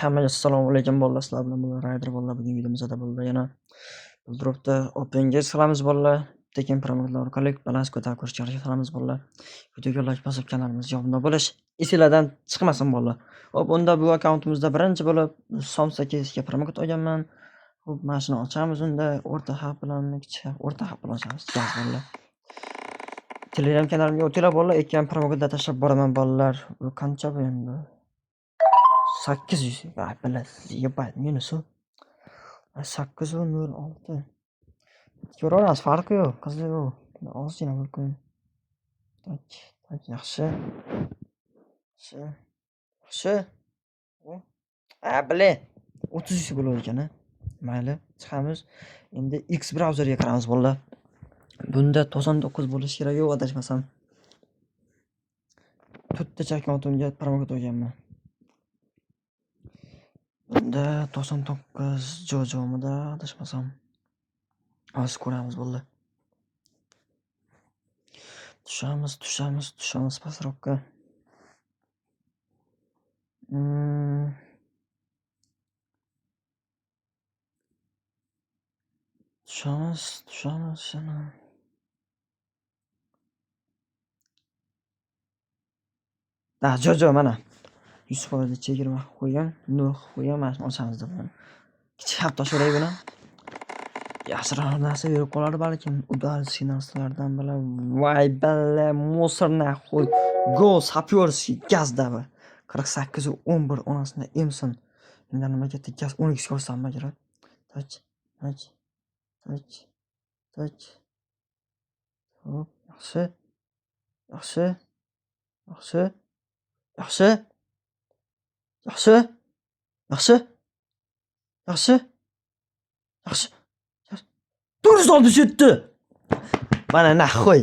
Hammaga assalomu alaykum bolalar, sizlar bilan bolalar Rayder bolalar. Bugungi videomizda bolalar yana bildiribdi openga qilamiz bolalar. Tekin promolar orqali balans ko'tarib ko'rishga harakat qilamiz bolalar. Videoga like bosib kanalimizga obuna bo'lish esinglardan chiqmasin bolalar. Hop, unda bu akkauntimizda birinchi bo'lib som 8 ga promot olganman. Hop, mana shuni ochamiz. Unda o'rta harf bilan o'rta harf bilan ochamiz. Gaz bolalar. Telegram kanalimga o'tinglar bolalar. Ekkan promotda tashlab boraman bolalar. Bu qancha bu endi? 800 bilasiz, yebать, minusi 806. Ko'raverasiz, farqi yo'q, qiziq yo'q. Ozgina bir kun. Tak, yaxshi. Yaxshi. Bilay. 30 bo'lar ekan. Mayli, chiqamiz. Endi X brauzerga kiramiz bolalar. Bunda 99 bo'lishi kerak, yo'q adashmasam. To'rtta akkauntimga promot olganman. Bunda 99 Jojo'mida adashmasam. Hozir ko'ramiz bolalar. Tushamiz pastroqqa. Tushamiz yana. Jojo mana 100% chegirma qo'ygan, Nuh qo'ygan, mana shuni ochamiz deb. Kichik harf tashlay bilan yaxshiroq narsa berib qolar balkim. Udarskiy narsalardan bilan voy balla musor naxuy. Gol sapyorskiy gaz davi. 48 11 onasini emsin. Mendan nima ketdi? Gaz 12 ko'rsam kerak. Toch. Hop, yaxshi. Yaxshi. 467. Mana naxoy.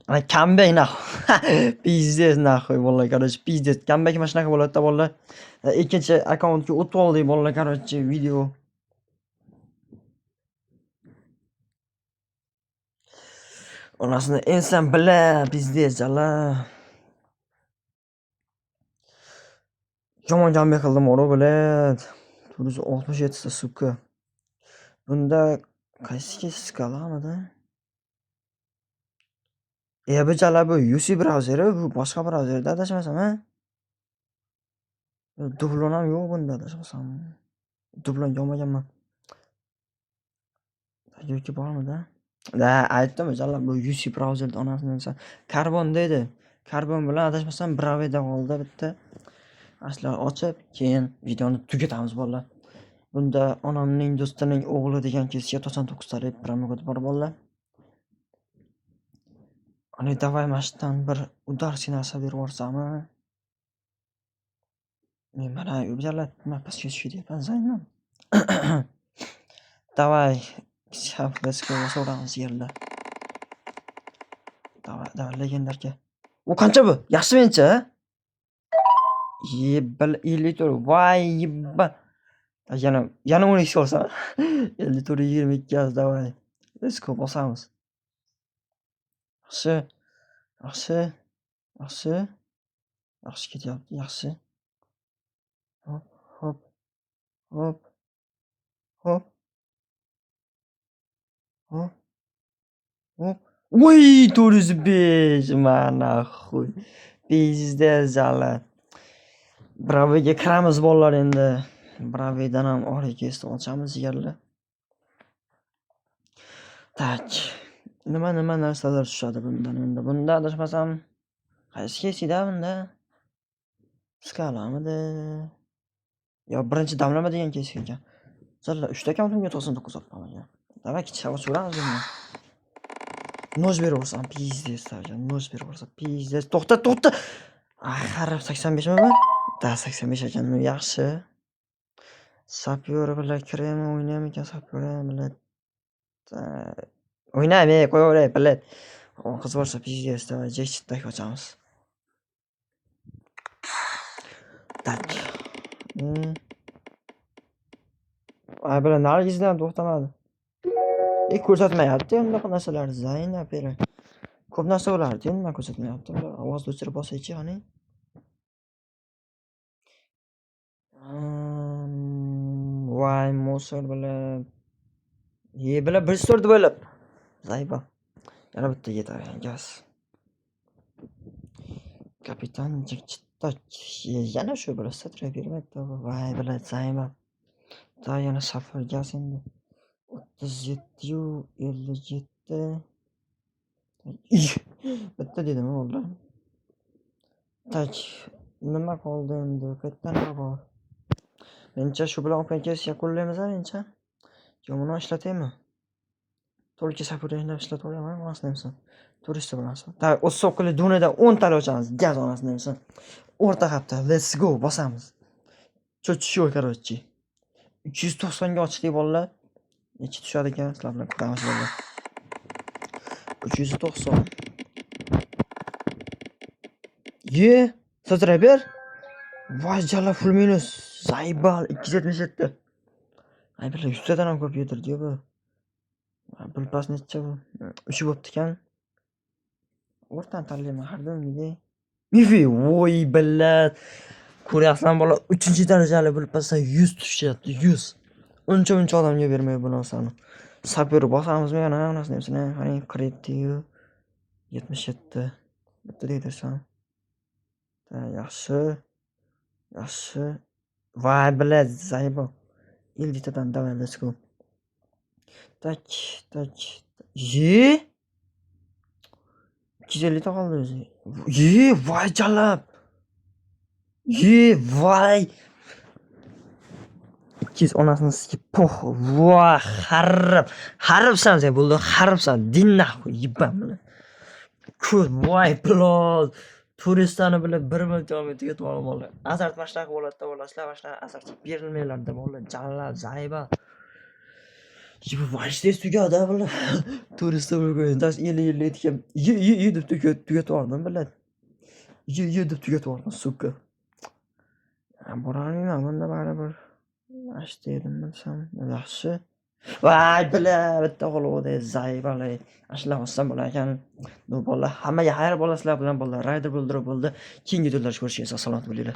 Mana comeback naxoy. Pizdes naxoy vallahi, короче, pizdes. Comeback mana shunaqa bo'ladi-da bolalar. Ikkinchi akkauntga o'tib oldik bolalar, короче, video. Onasini ensam bila, pizdes jala. Yomon comeback qildim, oro bilad. 467 ta suka. Bunda qaysi skalamidi? Bu jala bu UC brauzeri, bu boshqa brauzerda adashmasam, ha? Dublon ham yo'q bunda adashmasam. Dublon olmaganman. Yoki bormidi? Aytdim jala bu UC brauzerda onasini Carbon deydi. Carbon bilan adashmasam Braveda qoldi bitta. Aslar ochib, keyin videoni tugatamiz bolalar. Bunda onamning do'stining o'g'li degan kesga 99 ta rep promot bor bolalar. Ani davay mashdan bir udarskiy narsa berib yuborsam. Men mana ujalat nima pastga tushdi zaynam. Davay shaflaska so'ramiz yerda. Davay legendarka. U qancha bu? Yaxshi mencha? Yebbal 54. Voy yebba. Yana 12 ko'rsam. 54 22 gaz davay. Biz ko'p bosamiz. Yaxshi ketyapti, yaxshi. Hop. Voy 405 mana xo'y. Bizda jala. Braviga kiramiz bolalar endi. Bravidan ham orikesni ochamiz yerli. Tak. Nima narsalar tushadi bundan endi. Bunda adashmasam qaysi kesida bunda? Skalamidi? Yo birinchi damlama degan kesk ekan. Jalla 3 ta akkauntimga 99 olib qo'ygan. Davay kichik ochuramiz buni. Noj beraversam pizdes tarjan. Noj beraversam pizdes. To'xta. Axir 85 mi bu? Da 85 ekan, yaxshi. Sapyor bilan krem o'ynaymi ekan, sapyor bilan. O'ynaymi, qo'yaveray bilat. Qiz bo'lsa pizdes davay jechitdak ochamiz. Tak. Ay bilan nargizdan to'xtamadi. Ko'rsatmayapti unaqa narsalar Zaynab beri. Ko'p narsa bo'lardi, nima ko'rsatmayapti. Ovozni o'chirib bosaychi, qani. Voy, musor bo'lib. Bilan bir so'rdi bo'lib. Zayba. Yana bitta yetar gaz. Kapitan Jikchitoch. Yana shu bo'lib satrab bermoqda. Voy, bilan zayba. Ta yana safar gaz endi. 37 yu 57. Bitta dedim o'g'lim. Tak, nima qoldi endi? Qayerdan bor? Mencha shu bilan OpenCS yakunlaymiz mencha. Yo, buni ishlataymi? To'lki sapurda ishlatib olaman, onasini hamsin. Turist bilansan. Ta, o'ssoqli dunida 10 tali ochamiz. Gaz onasini hamsin. O'rta hafta, let's go, bosamiz. Cho'chishyo, короче. 390 ga ochdik bolalar. Necha tushadi ekan? Sizlar bilan kutamiz bolalar. 390. So'zray ber. Voy, jala full minus. Zaybal 277. Ay, bilan 100 tadan ham ko'p yedirdi bu. Pulpas necha bu? 3 bo'pti ekan. O'rtan tanlayman har doimgidek. Mifi, voy billat. Ko'ryapsan bola 3-darajali pulpasdan 100 tushyapti, 100. Uncha odamga bermay bu narsani. Sapir bosamizmi yana onasini hamsini? Qarang, kredityu 77. Bitta deydirsan. Yaxshi. Voy billat, zaybo. 50 tadan давай, let's go. Tak. 250 ta qoldi o'zi. Voy jalab. Voy. 200 onasini sikib poh. Voy, haribsan sen bo'ldi, haribsan. Din nahvoy yibam bilan. Ko'z voy plod. Turistlarni bilib bir kilometrga to'g'ri bo'ldi. Azart mashtaqa bo'ladi-da, bolasizlar, mashtaqa azart berilmaylar-da, bo'ldi. Jalab, zayba. Bu vashtes tugadi bular. Turistlar bo'lgan. Das 50 etgan. Deb tugatib oldim bular. Deb tugatib oldim, suka. Borolmayman bunda baribir. Ashta edim bilsam, yaxshi. Voy, bitta qo'lda zaybalay. Ashlar olsam bo'lar ekan. Bu bolalar hammaga xayr bo'lasizlar bilan bolalar. Rayder bo'ldi. Keyingi videolarda ko'rishamiz. Assalomu alaykum.